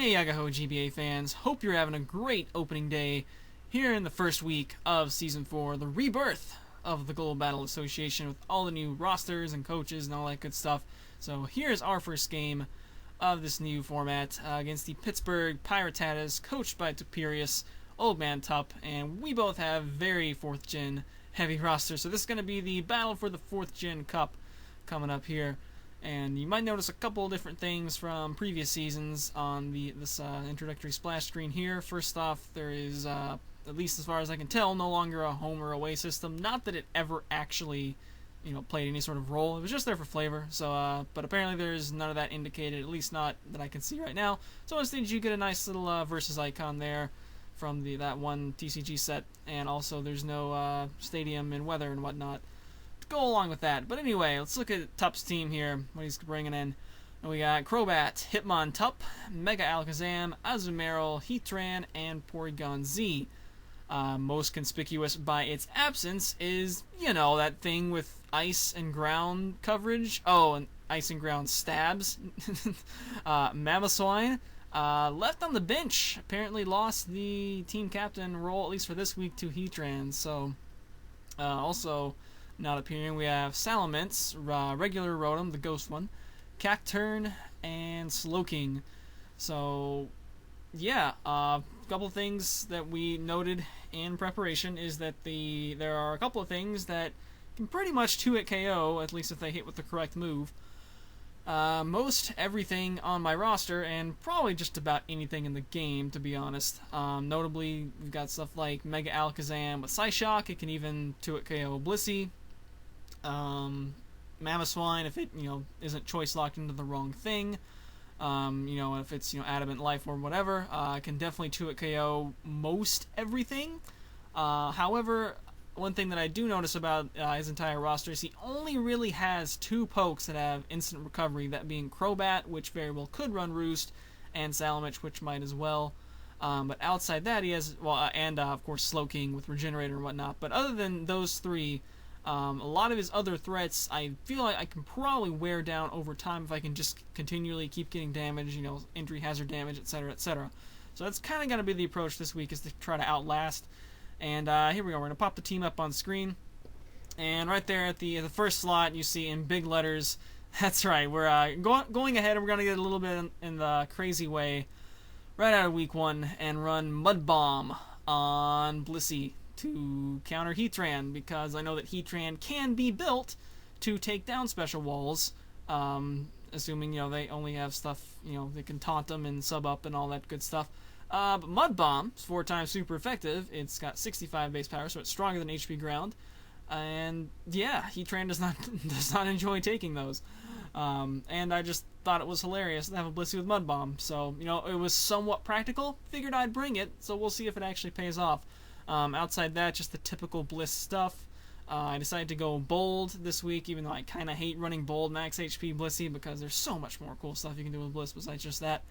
Hey Yagaho GBA fans, hope you're having a great opening day here in the first week of Season 4, the rebirth of the Global Battle Association with all the new rosters and coaches and all that good stuff. So here's our first game of this new format against the Pittsburgh PiRattatas, coached by Tuperius, Old Man Tup, and we both have very 4th Gen heavy rosters. So this is going to be the battle for the 4th Gen Cup coming up here. And you might notice a couple different things from previous seasons on this introductory splash screen here. First off, there is, at least as far as I can tell, no longer a home or away system. Not that it ever actually, played any sort of role. It was just there for flavor. So, but apparently there's none of that indicated, at least not that I can see right now. So instead, you get a nice little versus icon there from that one TCG set, and also there's no stadium and weather and whatnot go along with that. But anyway, let's look at Tup's team here, what he's bringing in. And we got Crobat, Hitmontop, Mega Alakazam, Azumarill, Heatran, and porygon-z. Most conspicuous by its absence is, that thing with ice and ground coverage. Oh, and ice and ground stabs. Mamoswine, left on the bench. Apparently lost the team captain role, at least for this week, to Heatran. So, also not appearing, we have Salamence, regular Rotom, the ghost one, Cacturne, and Slowking. So, yeah, a couple of things that we noted in preparation is that there are a couple of things that can pretty much 2-hit KO, at least if they hit with the correct move. Most everything on my roster, and probably just about anything in the game, to be honest. Notably, we've got stuff like Mega Alakazam with Psyshock. It can even 2-hit KO Blissey. Mamoswine, if it isn't choice locked into the wrong thing, if it's Adamant Life or whatever, can definitely 2-hit KO most everything. However, one thing that I do notice about his entire roster is he only really has 2 pokes that have instant recovery, that being Crobat, which very well could run Roost, and Salamence, which might as well. But outside that, he has, of course Slowking with Regenerator and whatnot. But other than those 3, a lot of his other threats, I feel like I can probably wear down over time if I can just continually keep getting damage, injury hazard damage, etc., etc. So that's kind of going to be the approach this week, is to try to outlast. And here we go. We're going to pop the team up on screen. And right there at the first slot, you see in big letters, that's right, we're going ahead, and we're going to get a little bit in the crazy way right out of week 1 and run Mud Bomb on Blissey to counter Heatran, because I know that Heatran can be built to take down special walls, assuming they only have stuff, they can taunt them and sub up and all that good stuff. But Mud Bomb is 4 times super effective. It's got 65 base power, so it's stronger than HP Ground. And yeah, Heatran does not enjoy taking those. And I just thought it was hilarious to have a Blissey with Mud Bomb. So it was somewhat practical. Figured I'd bring it. So we'll see if it actually pays off. Outside that, just the typical Bliss stuff. I decided to go Bold this week, even though I kind of hate running Bold max HP Blissey, because there's so much more cool stuff you can do with Bliss besides just that.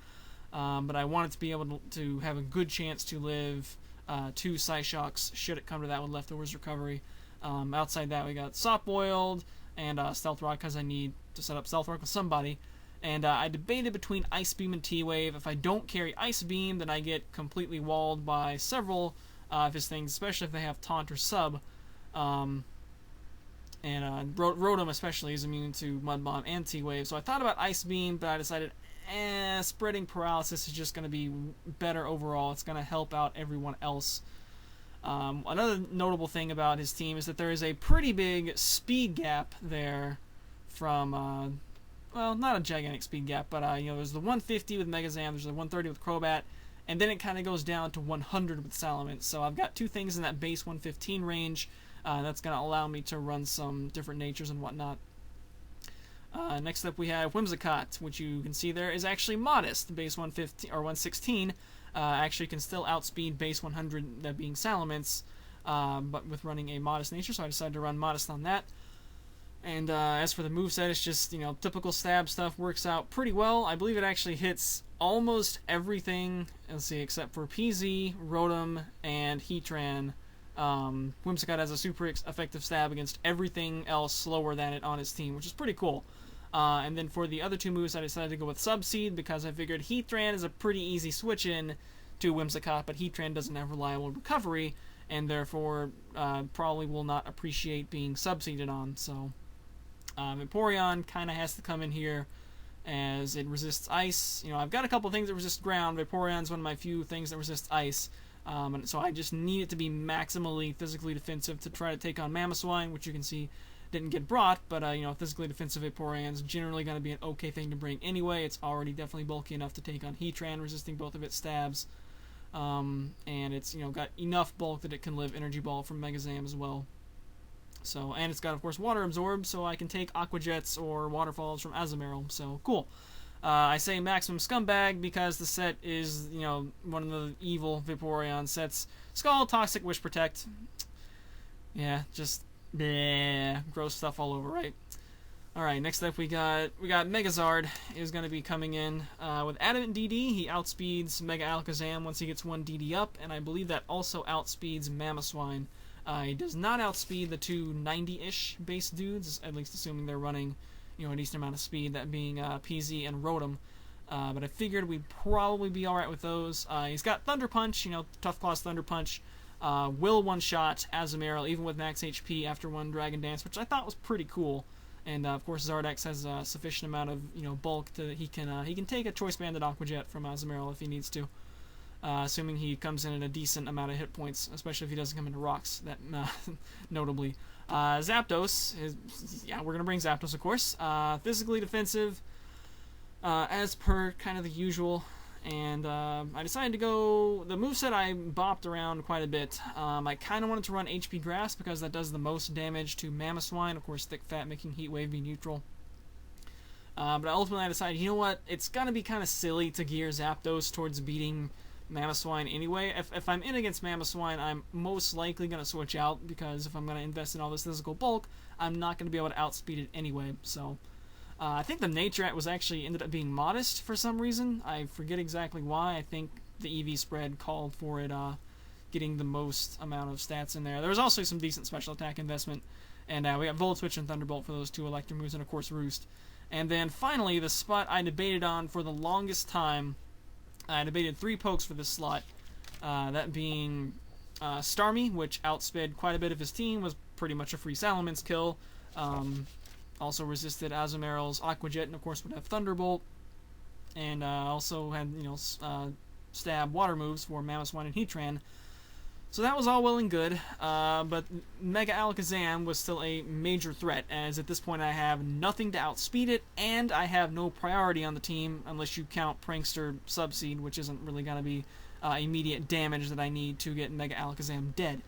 But I wanted to be able to have a good chance to live 2 Psyshocks, should it come to that, with Leftovers Recovery. Outside that, we got Soft Boiled and Stealth Rock, because I need to set up Stealth Rock with somebody. And I debated between Ice Beam and T-Wave. If I don't carry Ice Beam, then I get completely walled by several of his things, especially if they have Taunt or Sub. And Rotom especially is immune to Mud Bomb and T-Wave. So I thought about Ice Beam, but I decided, spreading Paralysis is just going to be better overall. It's going to help out everyone else. Another notable thing about his team is that there is a pretty big speed gap there from, not a gigantic speed gap, but, there's the 150 with Megazam, there's the 130 with Crobat, and then it kind of goes down to 100 with Salamence. So I've got 2 things in that base 115 range. That's going to allow me to run some different natures and whatnot. Next up we have Whimsicott, which you can see there is actually modest. Base 115 or 116 actually can still outspeed base 100, that being Salamence, but with running a modest nature, so I decided to run modest on that. And as for the moveset, it's just, typical stab stuff, works out pretty well. I believe it actually hits almost everything, let's see, except for PZ, Rotom, and Heatran. Whimsicott has a super effective stab against everything else slower than it on his team, which is pretty cool. And then for the other two moves, I decided to go with Subseed because I figured Heatran is a pretty easy switch-in to Whimsicott, but Heatran doesn't have reliable recovery, and therefore probably will not appreciate being subseeded on. So Vaporeon kind of has to come in here as it resists ice. I've got a couple things that resist ground. Vaporeon's one of my few things that resists ice. And so I just need it to be maximally physically defensive to try to take on Mamoswine, which you can see didn't get brought, but physically defensive Vaporeon is generally going to be an okay thing to bring anyway. It's already definitely bulky enough to take on Heatran, resisting both of its stabs. And it's got enough bulk that it can live Energy Ball from Megazam as well. So, and it's got, of course, Water Absorb, so I can take Aqua Jets or Waterfalls from Azumarill. So, cool. I say Maximum Scumbag because the set is, one of the evil Vaporeon sets. Scald, Toxic, Wish Protect. Yeah, just bleh, gross stuff all over, right? Alright, next up we got Megazard is going to be coming in with Adamant DD. He outspeeds Mega Alakazam once he gets one DD up, and I believe that also outspeeds Mamoswine. He does not outspeed the two 90-ish base dudes, at least assuming they're running a decent amount of speed, that being PZ and Rotom. But I figured we'd probably be alright with those. He's got Thunder Punch, Tough Claw's Thunder Punch. Will one-shot Azumarill, even with max HP after one Dragon Dance, which I thought was pretty cool. And of course, Zardex has a sufficient amount of bulk to he can take a Choice Banded Aqua Jet from Azumarill if he needs to, assuming he comes in at a decent amount of hit points, especially if he doesn't come into rocks. That notably, Zapdos is we're gonna bring Zapdos, of course. Physically defensive, as per kind of the usual. And I decided to go the moveset I bopped around quite a bit. I kind of wanted to run HP Grass because that does the most damage to Mamoswine. Of course, Thick Fat making Heat Wave be neutral. But ultimately I decided, you know what? It's gonna be kind of silly to gear Zapdos towards beating Mamoswine anyway. If I'm in against Mamoswine, I'm most likely gonna switch out because if I'm gonna invest in all this physical bulk, I'm not gonna be able to outspeed it anyway. So. I think the nature was actually ended up being modest for some reason. I forget exactly why. I think the EV spread called for it getting the most amount of stats in there. There was also some decent special attack investment. And we got Volt Switch and Thunderbolt for those two electric moves, and of course Roost. And then finally, the spot I debated on for the longest time. I debated 3 pokes for this slot. That being Starmie, which outsped quite a bit of his team, was pretty much a free Salamence kill. Also resisted Azumarill's Aqua Jet, and of course would have Thunderbolt, and also had stab water moves for Mamoswine and Heatran. So that was all well and good, but Mega Alakazam was still a major threat, as at this point I have nothing to outspeed it, and I have no priority on the team unless you count Prankster Subseed, which isn't really going to be immediate damage that I need to get Mega Alakazam dead.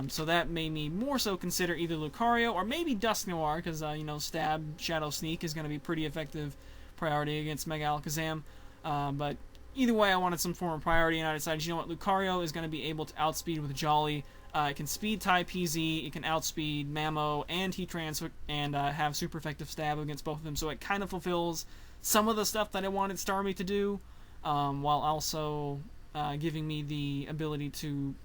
So that made me more so consider either Lucario or maybe Dusknoir, because, Stab, Shadow Sneak is going to be pretty effective priority against Mega Alakazam. But either way, I wanted some form of priority, and I decided, Lucario is going to be able to outspeed with Jolly. It can speed type PZ, it can outspeed Mamo and Heatran, and have super effective stab against both of them. So it kind of fulfills some of the stuff that I wanted Starmie to do, while also giving me the ability to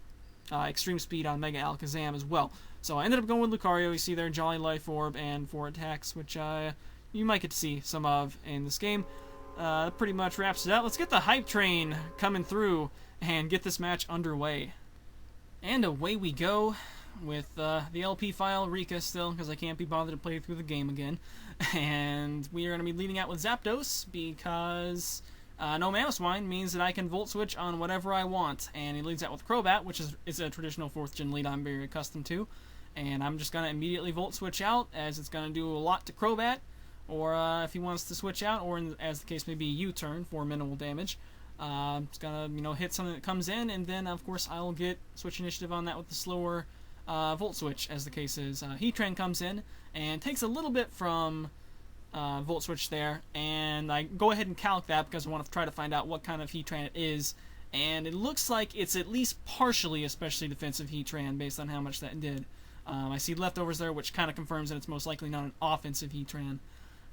extreme speed on Mega Alakazam as well. So I ended up going with Lucario. You see there, Jolly Life Orb and 4 attacks, which you might get to see some of in this game. That pretty much wraps it up. Let's get the hype train coming through and get this match underway. And away we go with the LP file, Rika still, because I can't be bothered to play through the game again. And we are going to be leading out with Zapdos because no Mamoswine means that I can Volt Switch on whatever I want. And he leads out with Crobat, which is a traditional 4th gen lead I'm very accustomed to. And I'm just going to immediately Volt Switch out, as it's going to do a lot to Crobat. Or if he wants to switch out, or as the case may be, U-turn for minimal damage. It's going to, hit something that comes in, and then, of course, I'll get Switch Initiative on that with the slower Volt Switch, as the case is. Heatran comes in and takes a little bit from Volt Switch there, and I go ahead and calc that because I want to try to find out what kind of Heatran it is, and it looks like it's at least partially especially defensive Heatran based on how much that did. I see leftovers there, which kind of confirms that it's most likely not an offensive Heatran.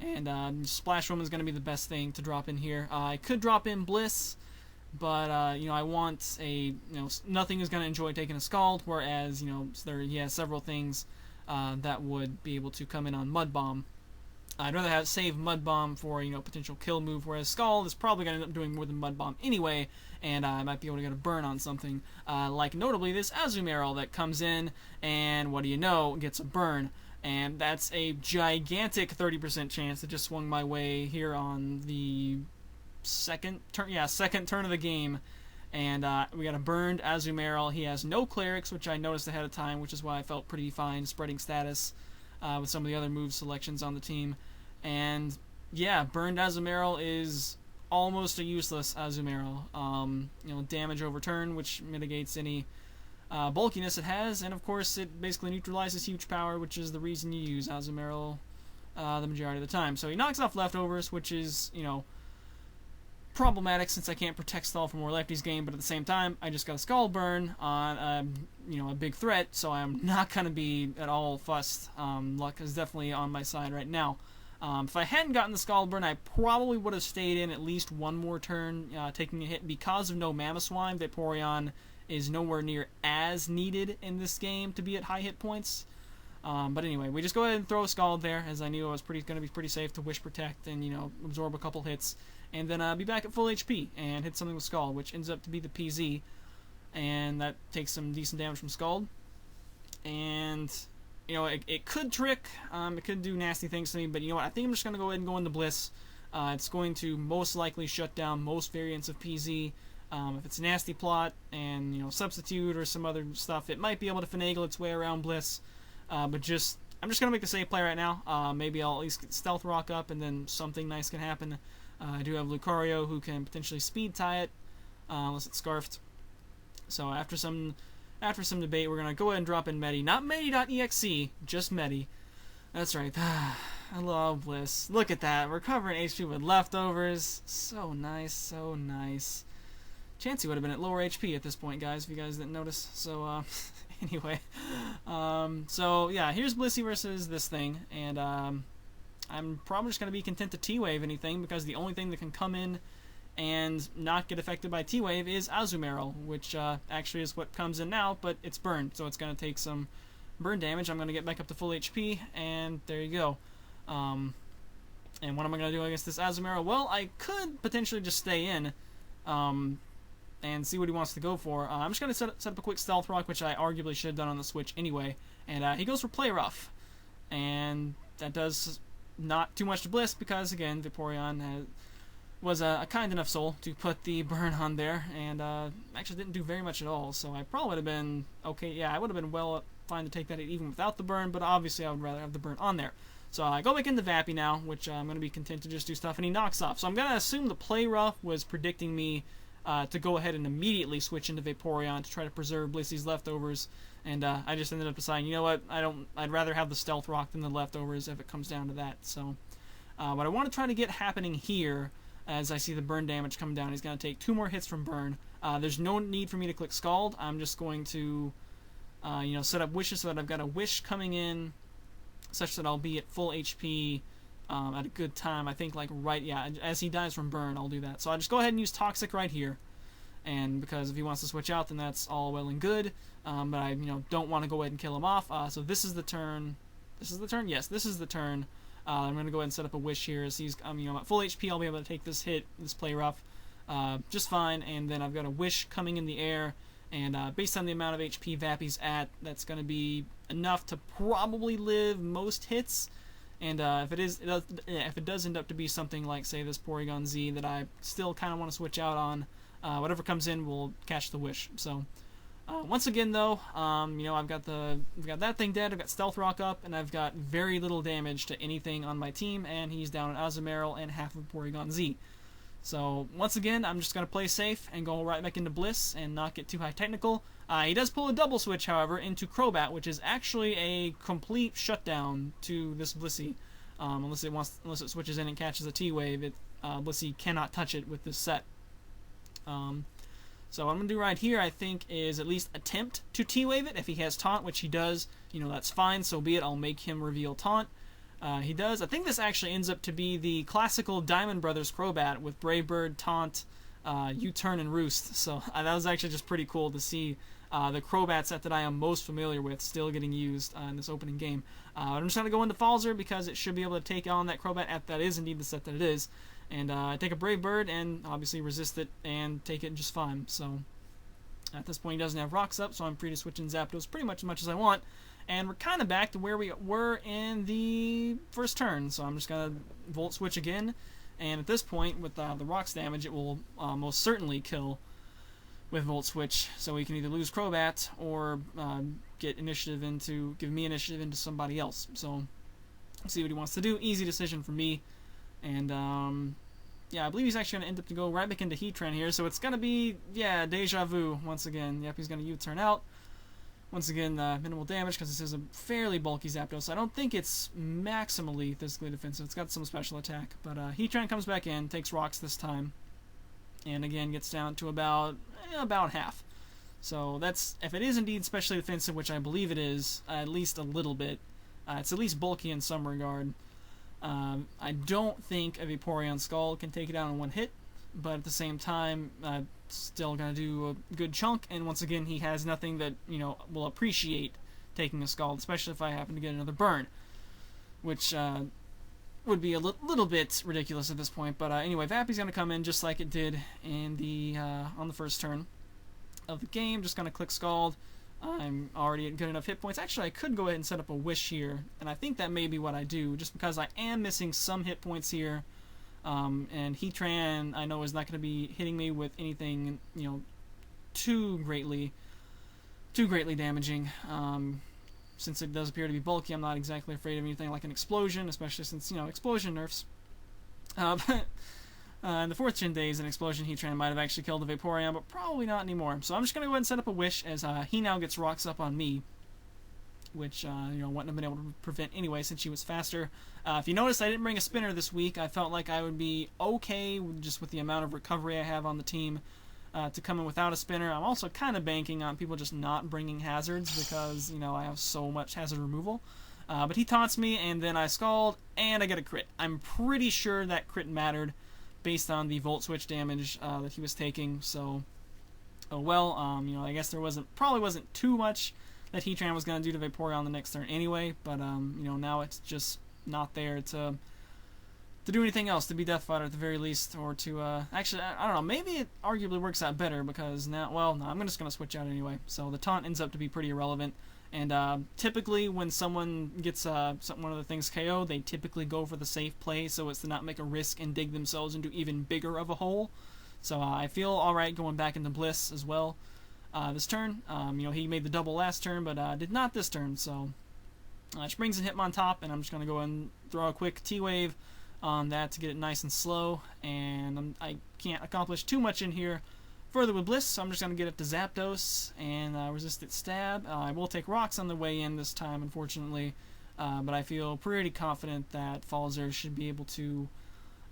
And Splash Room is going to be the best thing to drop in here. I could drop in Bliss, but I want a nothing is going to enjoy taking a Scald, whereas he has several things that would be able to come in on Mud Bomb. I'd rather have save Mud Bomb for, you know, potential kill move, whereas Scald is probably going to end up doing more than Mud Bomb anyway, and I might be able to get a burn on something, like notably this Azumarill that comes in, and what do you know, gets a burn. And that's a gigantic 30% chance that just swung my way here on the second turn of the game. And we got a burned Azumarill. He has no Clerics, which I noticed ahead of time, which is why I felt pretty fine spreading status with some of the other move selections on the team. And yeah, burned Azumarill is almost a useless Azumarill. You know, damage over turn, which mitigates any bulkiness it has, and of course it basically neutralizes huge power, which is the reason you use Azumarill the majority of the time. So he knocks off leftovers, which is, you know, problematic since I can't protect stall for more lefties game, but at the same time I just got a Scald burn on you know, a big threat, so I'm not gonna be at all fussed. Luck is definitely on my side right now. If I hadn't gotten the Scald burn, I probably would have stayed in at least one more turn, taking a hit. Because of no Mamoswine, Vaporeon is nowhere near as needed in this game to be at high hit points. But anyway, we just go ahead and throw a Scald there, as I knew I was going to be pretty safe to Wish Protect and, you know, absorb a couple hits, and then be back at full HP and hit something with Scald, which ends up to be the PZ, and that takes some decent damage from Scald. And, you know, it could trick, it could do nasty things to me, but you know what, I think I'm just going to go ahead and go into Bliss. It's going to most likely shut down most variants of PZ. If it's a nasty plot and, you know, substitute or some other stuff, it might be able to finagle its way around Bliss. But I'm just going to make the safe play right now. Maybe I'll at least get Stealth Rock up and then something nice can happen. I do have Lucario who can potentially speed tie it, unless it's Scarfed. So after some debate, we're going to go ahead and drop in Medi. Not Medi.exe, just Medi. That's right. I love Bliss. Look at that. We're covering HP with leftovers. So nice, so nice. Chansey would have been at lower HP at this point, guys, if you guys didn't notice. So, anyway. So, yeah, here's Blissey versus this thing. And, I'm probably just going to be content to T-Wave anything, because the only thing that can come in and not get affected by T-Wave is Azumarill, which, actually is what comes in now, but it's burned, so it's going to take some burn damage. I'm going to get back up to full HP, and there you go. And what am I going to do against this Azumarill? Well, I could potentially just stay in, and see what he wants to go for. I'm just going to set up a quick Stealth Rock, which I arguably should have done on the Switch anyway. And he goes for Play Rough. And that does not too much to Bliss, because, again, Vaporeon was a kind enough soul to put the burn on there, and actually didn't do very much at all. So I probably would have been okay. Yeah, I would have been fine to take that even without the burn, but obviously I would rather have the burn on there. So I go back into Vappy now, which I'm going to be content to just do stuff, and he knocks off. So I'm going to assume the Play Rough was predicting me to go ahead and immediately switch into Vaporeon to try to preserve Blissey's leftovers, and I just ended up deciding, you know what, I'd rather have the Stealth Rock than the leftovers if it comes down to that. So what I want to try to get happening here, as I see the burn damage come down, he's going to take 2 more hits from burn. There's no need for me to click Scald. I'm just going to you know, set up wishes so that I've got a wish coming in such that I'll be at full HP at a good time. I think, like, right, yeah, as he dies from burn, I'll do that. So I'll just go ahead and use Toxic right here, and because if he wants to switch out, then that's all well and good, but I, you know, don't want to go ahead and kill him off. So this is the turn. This is the turn? Yes, this is the turn. I'm going to go ahead and set up a wish here. As he's, you know, at full HP, I'll be able to take this hit, this Play Rough, just fine, and then I've got a wish coming in the air, and based on the amount of HP Vappy's at, that's going to be enough to probably live most hits. And if it does end up to be something like, say, this Porygon-Z that I still kind of want to switch out on, whatever comes in will catch the wish. So once again, though, you know, I've got that thing dead. I've got Stealth Rock up, and I've got very little damage to anything on my team. And he's down an Azumarill and half of Porygon-Z. So once again, I'm just going to play safe and go right back into Bliss and not get too high technical. He does pull a double switch, however, into Crobat, which is actually a complete shutdown to this Blissey. Unless it switches in and catches a T-Wave, Blissey cannot touch it with this set. So what I'm going to do right here, I think, is at least attempt to T-Wave it. If he has Taunt, which he does, you know, that's fine, so be it. I'll make him reveal Taunt. He does. I think this actually ends up to be the classical Diamond Brothers Crobat with Brave Bird, Taunt, U-Turn, and Roost. So that was actually just pretty cool to see the Crobat set that I am most familiar with still getting used in this opening game. I'm just going to go into Falzer because it should be able to take on that Crobat if that is indeed the set that it is. And take a Brave Bird and obviously resist it and take it just fine. So at this point he doesn't have rocks up, so I'm free to switch in Zapdos pretty much as much as I want. And we're kind of back to where we were in the first turn. So I'm just going to Volt Switch again. And at this point, with the rocks damage, it will most certainly kill with Volt Switch. So we can either lose Crobat or give me initiative into somebody else. So let's see what he wants to do. Easy decision for me. And yeah, I believe he's actually going to end up to go right back into Heatran here. So it's going to be, yeah, Deja Vu once again. Yep, he's going to U-turn out. Once again, minimal damage because this is a fairly bulky Zapdos. I don't think it's maximally physically defensive. It's got some special attack. But Heatran comes back in, takes rocks this time. And again, gets down to about half. So that's, if it is indeed specially defensive, which I believe it is, at least a little bit. It's at least bulky in some regard. I don't think a Vaporeon Skull can take it down in one hit, but at the same time, still gonna do a good chunk. And once again, he has nothing that will appreciate taking a Scald, especially if I happen to get another burn, which would be a little bit ridiculous at this point. But anyway, Vappy's gonna come in just like it did in the on the first turn of the game. Just gonna click Scald. I'm already at good enough hit points. Actually, I could go ahead and set up a Wish here, and I think that may be what I do, just because I am missing some hit points here. And Heatran, I know, is not going to be hitting me with anything, too greatly damaging. Since it does appear to be bulky, I'm not exactly afraid of anything like an explosion, especially since, explosion nerfs. In the 4th gen days, an explosion Heatran might have actually killed the Vaporeon, but probably not anymore. So I'm just going to go ahead and set up a Wish, as he now gets rocks up on me, which, wouldn't have been able to prevent anyway since she was faster. If you notice, I didn't bring a spinner this week. I felt like I would be okay just with the amount of recovery I have on the team to come in without a spinner. I'm also kind of banking on people just not bringing hazards because, I have so much hazard removal. But he taunts me, and then I Scald, and I get a crit. I'm pretty sure that crit mattered based on the Volt Switch damage that he was taking. So, oh well, I guess there probably wasn't too much that Heatran was going to do to Vaporeon the next turn anyway, but now it's just not there to do anything else, to be Death Fighter at the very least, or to actually, I don't know, maybe it arguably works out better because now, well, no, I'm just going to switch out anyway. So the taunt ends up to be pretty irrelevant, and typically when someone gets one of the things KO, they typically go for the safe play so as to not make a risk and dig themselves into even bigger of a hole. So I feel alright going back into Bliss as well. This turn, he made the double last turn, but did not this turn, so Springs and Hitmon top, and I'm just going to go and throw a quick T-Wave on that to get it nice and slow, and I can't accomplish too much in here further with Bliss, so I'm just going to get it to Zapdos and resist its stab. I will take rocks on the way in this time, unfortunately, but I feel pretty confident that Falzer should be able to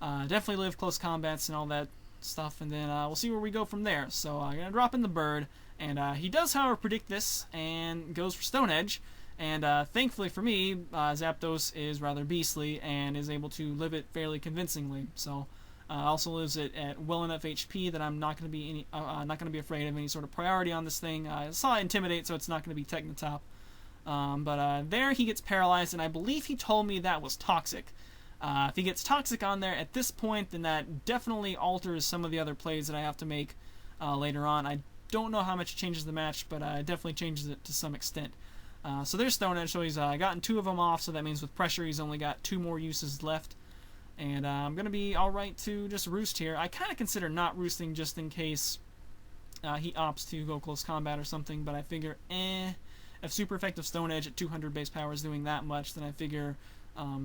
definitely live close combats and all that stuff, and then we'll see where we go from there. So I'm going to drop in the bird, and he does, however, predict this and goes for Stone Edge, and thankfully for me, Zapdos is rather beastly and is able to live it fairly convincingly. So also lives it at well enough HP that I'm not going to be afraid of any sort of priority on this thing. I saw Intimidate, so it's not going to be Technotop. But there he gets paralyzed, and I believe he told me that was toxic. If he gets toxic on there at this point, then that definitely alters some of the other plays that I have to make later on. I don't know how much it changes the match, but it definitely changes it to some extent. So there's Stone Edge, so he's gotten 2 of them off, so that means with pressure he's only got 2 more uses left. And I'm going to be alright to just roost here. I kind of consider not roosting just in case he opts to go close combat or something, but I figure, if super effective Stone Edge at 200 base power is doing that much, then I figure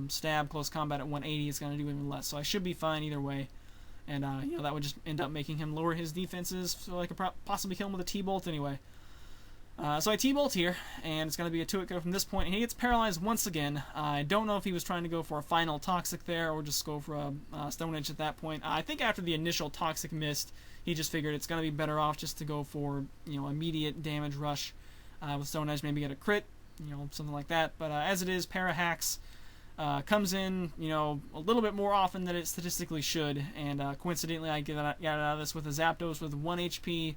stab close combat at 180 is going to do even less. So I should be fine either way. And that would just end up making him lower his defenses, so I could possibly kill him with a T-Bolt anyway. So I T-Bolt here, and it's going to be a 2-hit go from this point, and he gets paralyzed once again. I don't know if he was trying to go for a final Toxic there, or just go for a Stone Edge at that point. I think after the initial Toxic missed, he just figured it's going to be better off just to go for, immediate damage rush with Stone Edge, maybe get a crit, something like that. But as it is, Para-Hacks comes in, a little bit more often than it statistically should, and coincidentally I get out of this with a Zapdos with 1 HP,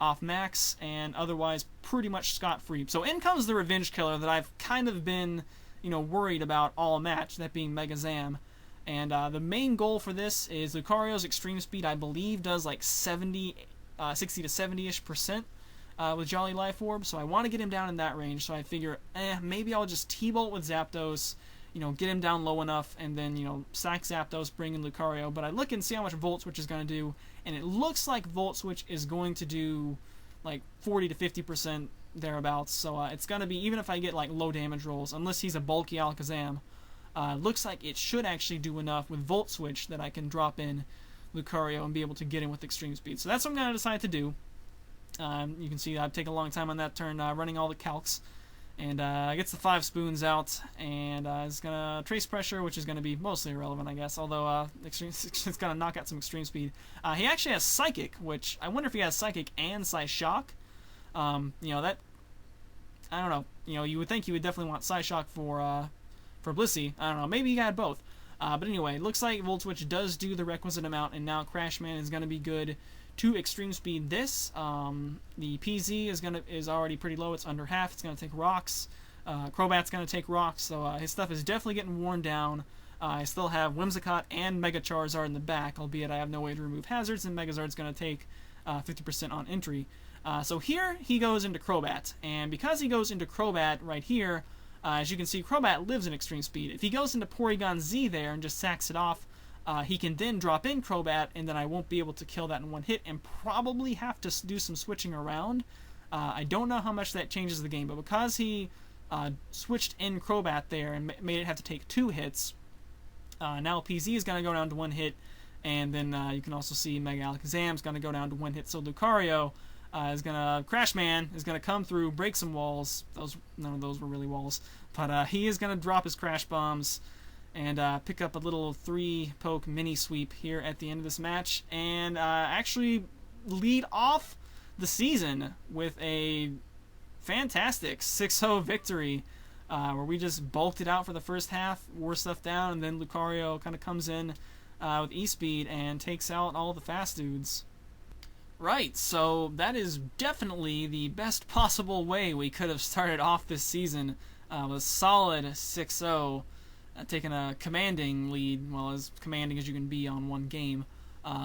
off max, and otherwise pretty much scot-free. So in comes the Revenge Killer that I've kind of been, worried about all match, that being Megazam. And the main goal for this is Lucario's Extreme Speed, I believe, does like 60 to 70-ish% with Jolly Life Orb, so I want to get him down in that range, so I figure, maybe I'll just T-Bolt with Zapdos, get him down low enough, and then, sack Zapdos, bring in Lucario. But I look and see how much Volt Switch is going to do, and it looks like Volt Switch is going to do like 40 to 50% thereabouts, so it's going to be, even if I get like low damage rolls, unless he's a bulky Alakazam, looks like it should actually do enough with Volt Switch that I can drop in Lucario and be able to get him with Extreme Speed. So that's what I'm going to decide to do. You can see I've taken a long time on that turn, running all the calcs. And gets the 5 spoons out, and is going to Trace Pressure, which is going to be mostly irrelevant, I guess, although it's going to knock out some Extreme Speed. He actually has Psychic, which I wonder if he has Psychic and Psyshock. That, I don't know. You would think he would definitely want Psyshock for Blissey. I don't know. Maybe he had both. But anyway, it looks like Volt Switch does do the requisite amount, and now Crashman is going to be good to Extreme Speed this. The PZ is already pretty low. It's under half. It's going to take rocks. Crobat's going to take rocks, so his stuff is definitely getting worn down. I still have Whimsicott and Mega Charizard in the back, albeit I have no way to remove hazards, and Megazord's going to take 50% on entry. So here he goes into Crobat, and because he goes into Crobat right here, as you can see, Crobat lives in Extreme Speed. If he goes into porygon-z there and just sacks it off, he can then drop in Crobat, and then I won't be able to kill that in one hit, and probably have to do some switching around. I don't know how much that changes the game, but because he switched in Crobat there and made it have to take 2 hits, now PZ is going to go down to 1 hit, and then you can also see Mega Alakazam is going to go down to 1 hit, so Lucario Crashman is going to come through, break some walls. None of those were really walls, but he is going to drop his Crash Bombs and pick up a little 3-poke mini sweep here at the end of this match, and actually lead off the season with a fantastic 6-0 victory, where we just bulked it out for the first half, wore stuff down, and then Lucario kind of comes in with E-Speed and takes out all the fast dudes. Right, so that is definitely the best possible way we could have started off this season, with a solid 6-0. Taking a commanding lead, well, as commanding as you can be on one game,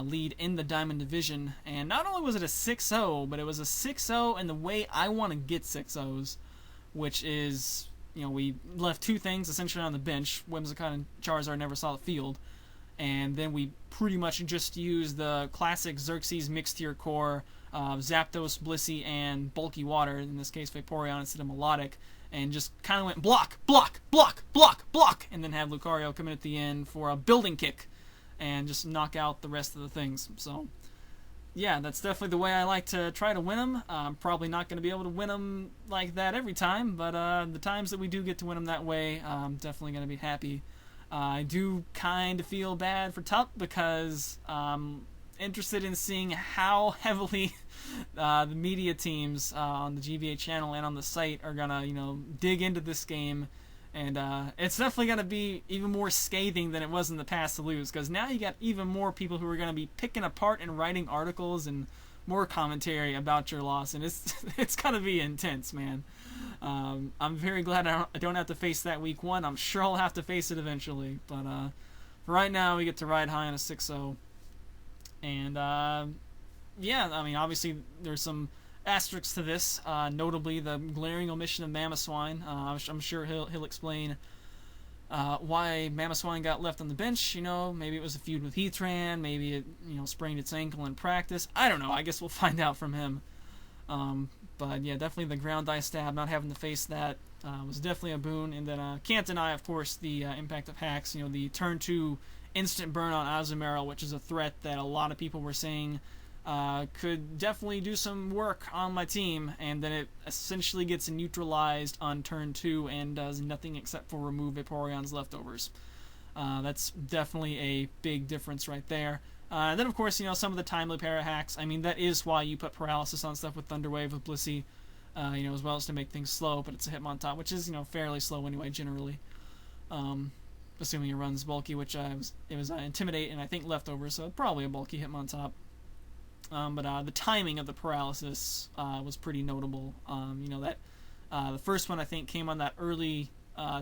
lead in the Diamond Division. And not only was it a 6-0, but it was a 6-0 in the way I want to get 6-0s, which is, we left 2 things essentially on the bench. Whimsicott and Charizard never saw the field. And then we pretty much just used the classic Xerxes mixed tier core of Zapdos, Blissey, and Bulky Water, in this case Vaporeon instead of Melodic, and just kind of went block, block, block, block, block, and then have Lucario come in at the end for a building kick and just knock out the rest of the things. So, yeah, that's definitely the way I like to try to win them. I'm probably not going to be able to win them like that every time, but the times that we do get to win them that way, I'm definitely going to be happy. I do kind of feel bad for Tup because I'm interested in seeing how heavily the media teams on the GBA channel and on the site are gonna, dig into this game, and it's definitely gonna be even more scathing than it was in the past to lose, because now you got even more people who are gonna be picking apart and writing articles and more commentary about your loss, and it's gonna be intense, man. I'm very glad I don't have to face that week 1. I'm sure I'll have to face it eventually, but for right now we get to ride high on a 6-0. And yeah, I mean, obviously there's some asterisks to this, notably the glaring omission of Mamoswine. I'm sure he'll explain why Mamoswine got left on the bench. Maybe it was a feud with Heatran, maybe it sprained its ankle in practice. I don't know. I guess we'll find out from him. But yeah, definitely the ground ice stab, not having to face that was definitely a boon. And then Can't deny, of course, the impact of hacks. The turn 2 instant burn on Azumarill, which is a threat that a lot of people were saying could definitely do some work on my team, and then it essentially gets neutralized on turn 2 and does nothing except for remove Vaporeon's leftovers. That's definitely a big difference right there. And then, of course, some of the timely para hacks. I mean, that is why you put paralysis on stuff with Thunder Wave, with Blissey, as well as to make things slow, but it's a Hitmontop, which is, fairly slow anyway, generally. Assuming it runs bulky, which it was Intimidate and I think Leftover, so probably a bulky Hitmontop. But the timing of the paralysis was pretty notable. That the first one I think came on that early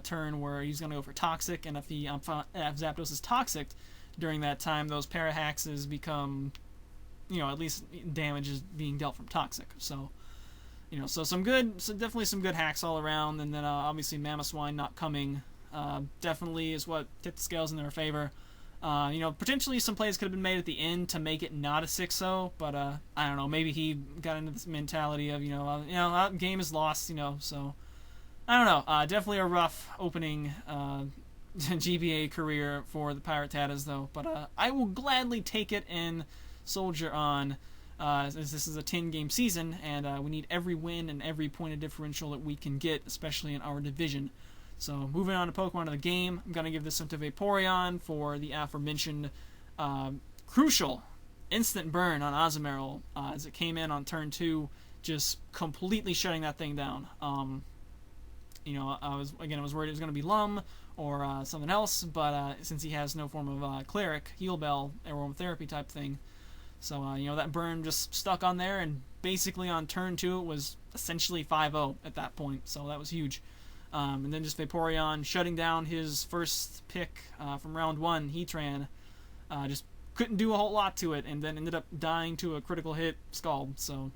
turn where he's going to go for Toxic, and if Zapdos is Toxic during that time, those Parahaxes become, at least damage is being dealt from Toxic. So, so definitely some good hacks all around, and then obviously Mamoswine not coming definitely is what tipped the scales in their favor. Potentially some plays could have been made at the end to make it not a 6-0, but I don't know, maybe he got into this mentality of, game is lost, so I don't know. Definitely a rough opening GBA career for the PiRattatas, though, but I will gladly take it and soldier on, as this is a 10-game season, and we need every win and every point of differential that we can get, especially in our division. So moving on to Pokemon of the game, I'm going to give this one to Vaporeon for the aforementioned crucial instant burn on Azumarill as it came in on turn 2, just completely shutting that thing down. I was worried it was going to be Lum or something else, but since he has no form of Cleric, Heal Bell, Aromatherapy type thing, so that burn just stuck on there, and basically on turn 2 it was essentially 5-0 at that point, so that was huge. And then just Vaporeon shutting down his first pick from round 1, Heatran. Just couldn't do a whole lot to it, and then ended up dying to a critical hit Scald. So,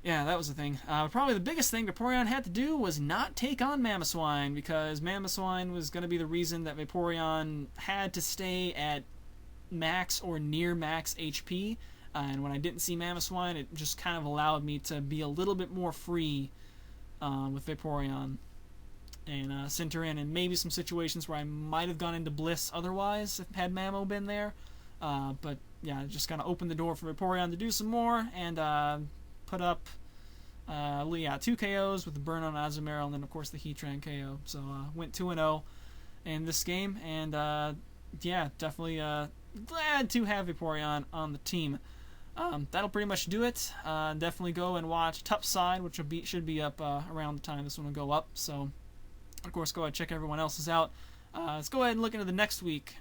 yeah, that was the thing. Probably the biggest thing Vaporeon had to do was not take on Mamoswine, because Mamoswine was going to be the reason that Vaporeon had to stay at max or near max HP. And when I didn't see Mamoswine, it just kind of allowed me to be a little bit more free with Vaporeon. And center in, and maybe some situations where I might have gone into Bliss otherwise if had Mamo been there. But yeah, just kind of opened the door for Vaporeon to do some more, and put up 2 KOs with the burn on Azumarill, and then of course the Heatran KO. So went 2-0 in this game, and yeah, definitely glad to have Vaporeon on the team. That'll pretty much do it. Definitely go and watch Tup's side, which should be up around the time this one will go up. So. Of course, go ahead and check everyone else's out. Let's go ahead and look into the next week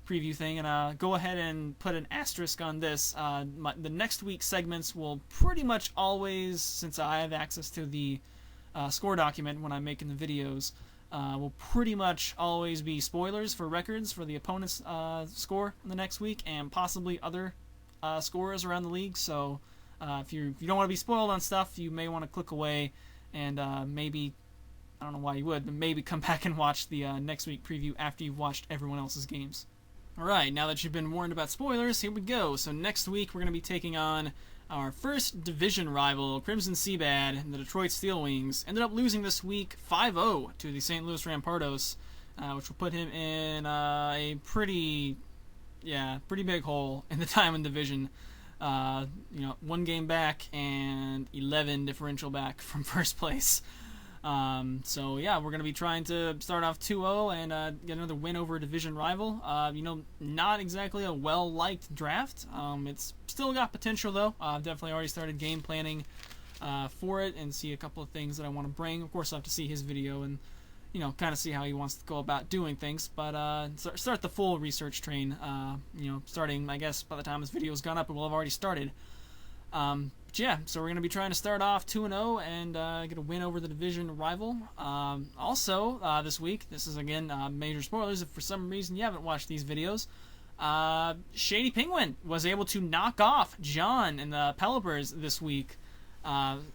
preview thing, and go ahead and put an asterisk on this. The next week segments will pretty much always, since I have access to the score document when I'm making the videos, will pretty much always be spoilers for records for the opponent's score in the next week, and possibly other scorers around the league. So if you don't want to be spoiled on stuff, you may want to click away and maybe, I don't know why you would, but maybe come back and watch the next week preview after you've watched everyone else's games. Alright, now that you've been warned about spoilers, here we go. So next week we're going to be taking on our first division rival, Crimson Seabad, and the Detroit Steelwings. Ended up losing this week 5-0 to the St. Louis Rampardos, which will put him in a pretty big hole in the Diamond Division. 1 game back and 11 differential back from first place. So yeah, we're going to be trying to start off 2-0 and get another win over a division rival. Not exactly a well-liked draft. It's still got potential, though. I've definitely already started game planning for it and see a couple of things that I want to bring. Of course, I'll have to see his video and, kind of see how he wants to go about doing things. But start the full research train, starting, I guess, by the time this video's gone up, it will have already started. Yeah, so we're going to be trying to start off 2-0 and get a win over the division rival. Also, this week, this is again major spoilers if for some reason you haven't watched these videos. Shady Penguin was able to knock off John in the Pelipers this week in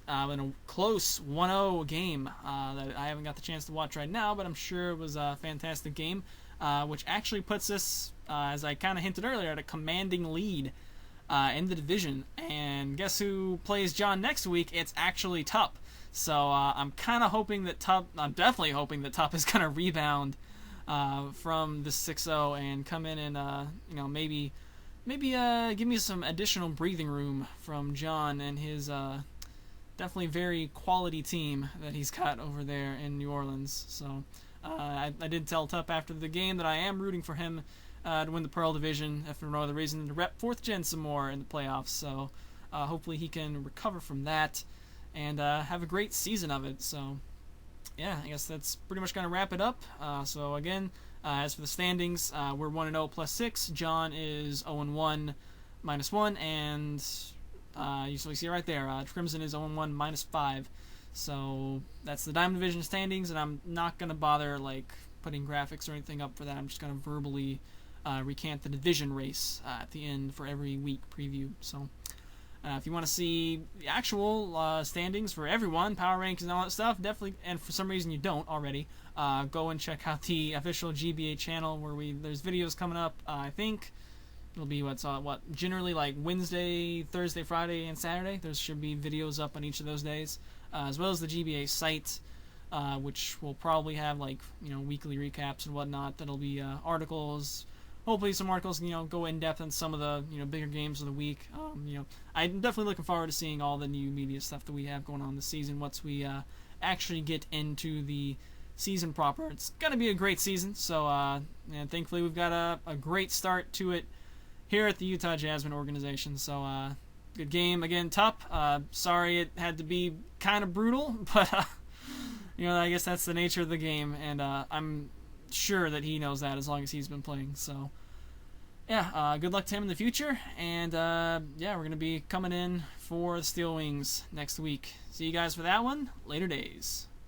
a close 1-0 game that I haven't got the chance to watch right now, but I'm sure it was a fantastic game, which actually puts us, as I kind of hinted earlier, at a commanding lead in the division. And guess who plays John next week? It's actually Tup. So I'm definitely hoping that Tup is going to rebound from the 6-0 and come in and maybe give me some additional breathing room from John and his definitely very quality team that he's got over there in New Orleans. So I did tell Tup after the game that I am rooting for him to win the Pearl Division, if for no other reason, to rep 4th Gen some more in the playoffs. So hopefully he can recover from that and have a great season of it. So yeah, I guess that's pretty much going to wrap it up. So again, as for the standings, we're 1-0 plus 6. John is 0-1 -1, and you see right there, Crimson is 0-1, -5. So that's the Diamond Division standings, and I'm not gonna bother like putting graphics or anything up for that. I'm just gonna verbally recant the division race at the end for every week preview. So if you want to see the actual standings for everyone, power rankings and all that stuff, definitely, and for some reason you don't already, go and check out the official GBA channel where there's videos coming up. I think it'll be generally like Wednesday, Thursday, Friday, and Saturday. There should be videos up on each of those days, as well as the GBA site, which will probably have like weekly recaps and whatnot. That'll be articles. Hopefully some articles go in depth on some of the bigger games of the week. I'm definitely looking forward to seeing all the new media stuff that we have going on this season once we actually get into the season proper. It's gonna be a great season, so and thankfully we've got a great start to it here at the Utah Jasmine organization. So good game again, Tup. Sorry it had to be kind of brutal, but I guess that's the nature of the game, and I'm sure that he knows that as long as he's been playing. So yeah, good luck to him in the future, and yeah, we're gonna be coming in for the Steel Wings next week. See you guys for that one. Later days.